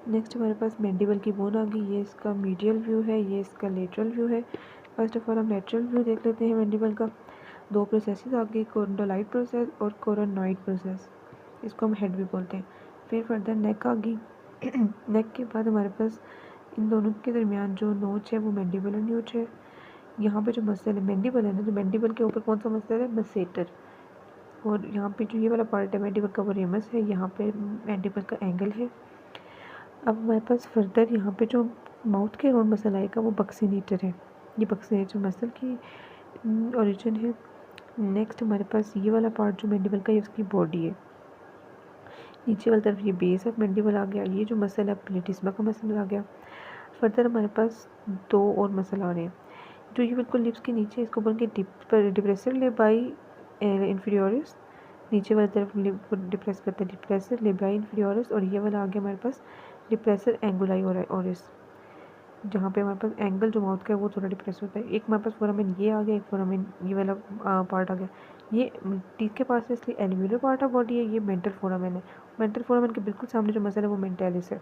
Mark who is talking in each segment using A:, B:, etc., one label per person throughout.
A: Next हमारे पास mandible की bone आ गई। ये इसका मीडियल व्यू है, ये इसका लेटरल व्यू है। फर्स्ट ऑफ ऑल हम लेटरल व्यू देख लेते हैं मैंडिबल का। दो प्रोसेसेस आ गई, कोरोनोइड प्रोसेस और कोरोनॉइड प्रोसेस, इसको हम हेड भी बोलते हैं। फिर फर्दर नेक आ गई। नेक के बाद हमारे पास इन दोनों के दरमियान जो नोच है वो मैंडिबुलर नोच है। यहाँ पे जो मसल है मैंडिबल है ना, जो मैंडिबल के ऊपर कौन सा मसल है, मसेटर। और यहाँ पे जो ये वाला पार्ट है मैंडिबल का वो रेमस है, यहाँ पे मैंडिबल का एंगल है। अब हमारे पास फर्दर यहाँ पे जो माउथ के अराउंड मसल आएगा वो बक्सीनेटर है। ये बक्सीनेटर मसल की ओरिजिन है। नेक्स्ट हमारे पास ये वाला पार्ट जो मैंडिबल का है उसकी बॉडी है। नीचे वाली तरफ ये बेस ऑफ मैंडिबल आ गया। ये जो मसल है प्लेटिस्मा का मसल आ गया। फर्दर हमारे पास दो और मसल आ रहे हैं जो ये बिल्कुल लिप्स के नीचे, इसको बोल के डिप्रेसर लेबाई इंफीरियोरिस। नीचे वाली तरफ डिप्रेस करते हैं डिप्रेसर लेबाई इंफीरियोरिस। और ये वाला आ गया हमारे पास डिप्रेसर एंगुलाई ओरिस, जहाँ पे हमारे पास एंगल जो माउथ का है वो थोड़ा डिप्रेस होता है। एक हमारे पास फोरामेन ये आ गया, एक फोरामेन ये वाला पार्ट आ गया। ये टीथ के पास है इसलिए एल्वियोलर पार्ट ऑफ बॉडी है। ये मेंटल फोरामेन है। मेंटल फोरामेन के बिल्कुल सामने जो मसल है वो मेंटालिस है।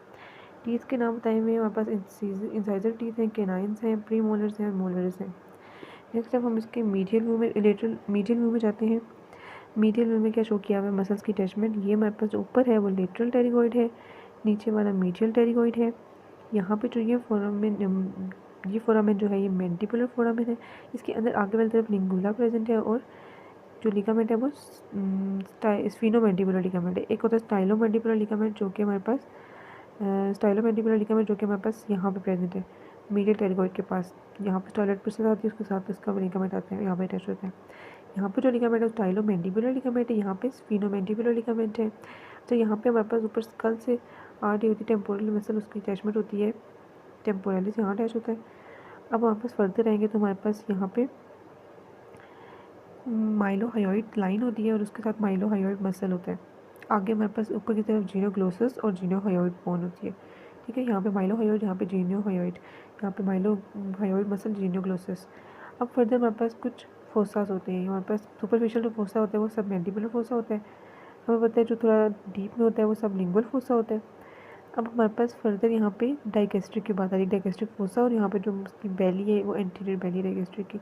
A: टीथ के नाम बताए हुए हैं हमारे पास इंसाइजर टीथ हैं, केनाइंस हैं, प्री मोलर्स हैं, मोलर्स हैं। नेक्स्ट अब हम इसके मीडियल व्यू में मीडियल व्यू में जाते हैं। मीडियल व्यू में क्या शो किया हुआ है, मसल्स की अटैचमेंट। ये हमारे पास जो ऊपर है वो लेटरल टेरिगोइड है, नीचे वाला मीडियल टेरिगोइड है। यहाँ पे जो ये फोरामेन जो है ये मैंडिबुलर फोरामेन है। इसके अंदर आगे वाली तरफ लिंगुला प्रेजेंट है और जो लिगामेंट है वो स्फीनोमैंडिबुलर लिगामेंट है। एक होता है स्टाइलोमैंडिबुलर लिगामेंट जो कि हमारे पास यहाँ पे प्रेजेंट है मीडियल टेरिगोइड के पास। यहाँ पे स्टाइलोइड प्रोसेस आती है, उसके साथ इसका लिगामेंट आता है, यहाँ पे अटैच होता है। यहाँ पे जो लिगामेंट है स्टाइलोमैंडिबुलर लिगामेंट है, यहाँ पे स्फीनोमैंडिबुलर लिगामेंट है। तो यहाँ पे हमारे पास ऊपर स्कल से आ रही होती है टेम्पोरल मसल, उसकी अटैचमेंट होती है टेम्पोरलिस, यहाँ अटैच होता है। अब हमारे पास फर्दर आएंगे तो हमारे पास यहाँ पे माइलोहायोइड लाइन होती है और उसके साथ माइलोहायोइड मसल होता है। आगे हमारे पास ऊपर की तरफ जीनोग्लोसस और जीनोहायोइड बोन होती है। ठीक है, यहाँ पे माइलोहायोइड, यहाँ पे जीनोहायोइड, यहाँ पे माइलोहायोइड मसल, जीनोग्लोसस। अब फर्दर हमारे पास कुछ फोसास होते हैं। हमारे पास सुपरफिशियल जो फोसा होता है वो सब मैंडिबुलर फोसा होता है। हमें पता है जो थोड़ा डीप में होता है वो सब लिंगुअल फोसा होता है। अब हमारे पास फर्दर यहाँ पे डाइगेस्ट्रिक की बात आ रही है, डाइगेस्ट्रिक फोसा। और यहाँ पे जो उसकी बैली है वो एंटीरियर बैली डाइगेस्ट्रिक की।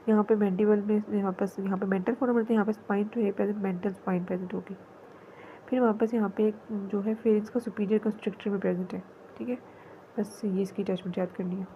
A: यहाँ पे मैंडिबल में यहाँ पे मेंटल फोरामेन है, यहाँ पे स्पाइन जो है प्रेजेंट, मेंटल स्पाइन प्रेजेंट होगी। फिर वापस यहाँ पे जो है फेरेंस का सुपीरियर कंस्ट्रक्टर में प्रेजेंट है। ठीक है, बस ये इसकी अटैचमेंट याद करनी है।